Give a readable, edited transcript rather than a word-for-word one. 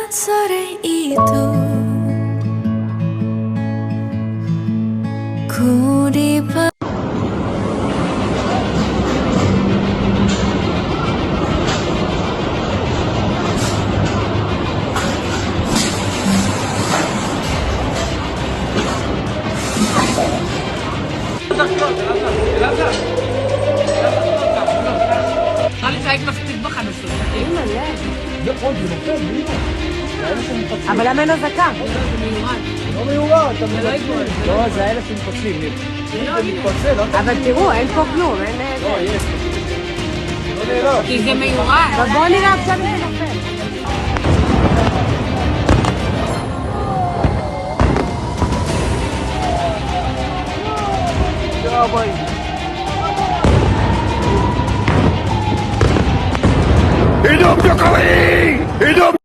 소리도 구리바 אבל למה אין אזעקה? לא מיועד, אתה מבין? לא, זה האלה שמפצלים. זה מתפצל, אבל תראו, אין פה כלום, אין... לא, יש. לא נראה. כי זה מיועד. בואו נראה עכשיו את זה.